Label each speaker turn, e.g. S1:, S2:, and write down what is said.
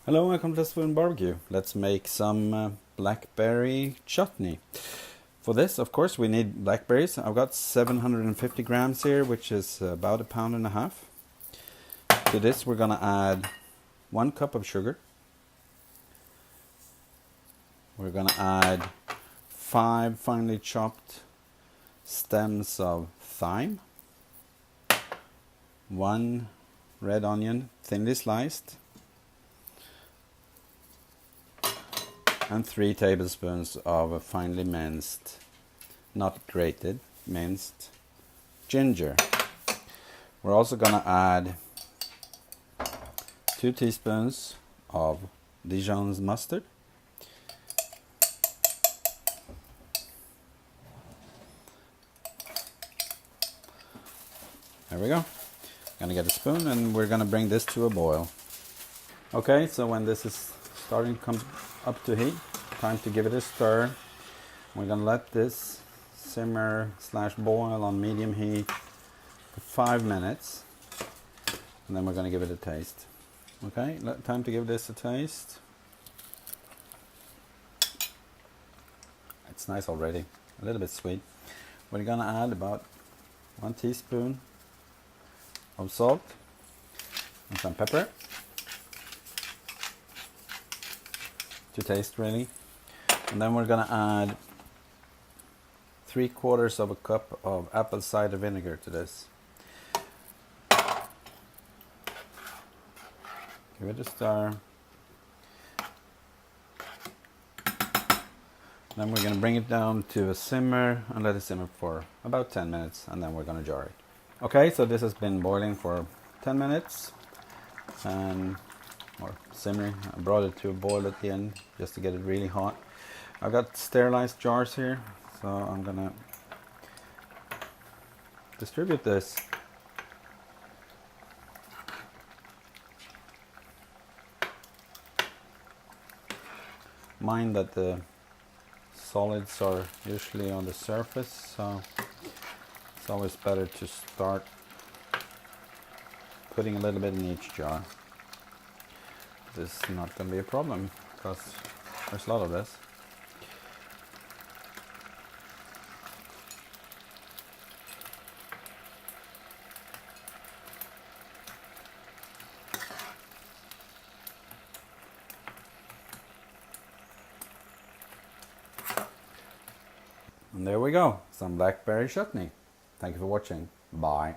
S1: Hello, welcome to Spoon Barbecue. Let's make some blackberry chutney. For this, of course, we need blackberries. I've got 750 grams here, which is about 1.5 pounds. To this, we're going to add 1 cup of sugar. We're going to add 5 finely chopped stems of thyme, 1 red onion thinly sliced, and 3 tablespoons of finely minced, not grated, minced ginger. We're also going to add 2 teaspoons of Dijon's mustard, there we go. Gonna get a spoon and we're gonna bring this to a boil. Okay, so when this is starting to come up to heat, time to give it a stir. We're gonna let this simmer / boil on medium heat for 5 minutes, and then we're gonna give it a taste. Okay, time to give this a taste. It's nice already, a little bit sweet. We're gonna add about 1 teaspoon of salt and some pepper to taste really, and then we're gonna add 3/4 of a cup of apple cider vinegar to this. Give it a stir. Then we're gonna bring it down to a simmer and let it simmer for about 10 minutes, and then we're gonna jar it. Okay, so this has been boiling for 10 minutes or simmering. I brought it to a boil at the end just to get it really hot. I've got sterilized jars here, so I'm gonna distribute this. Mind that the solids are usually on the surface, so it's always better to start putting a little bit in each jar. This is not going to be a problem because there's a lot of this. And there we go, some blackberry chutney. Thank you for watching. Bye.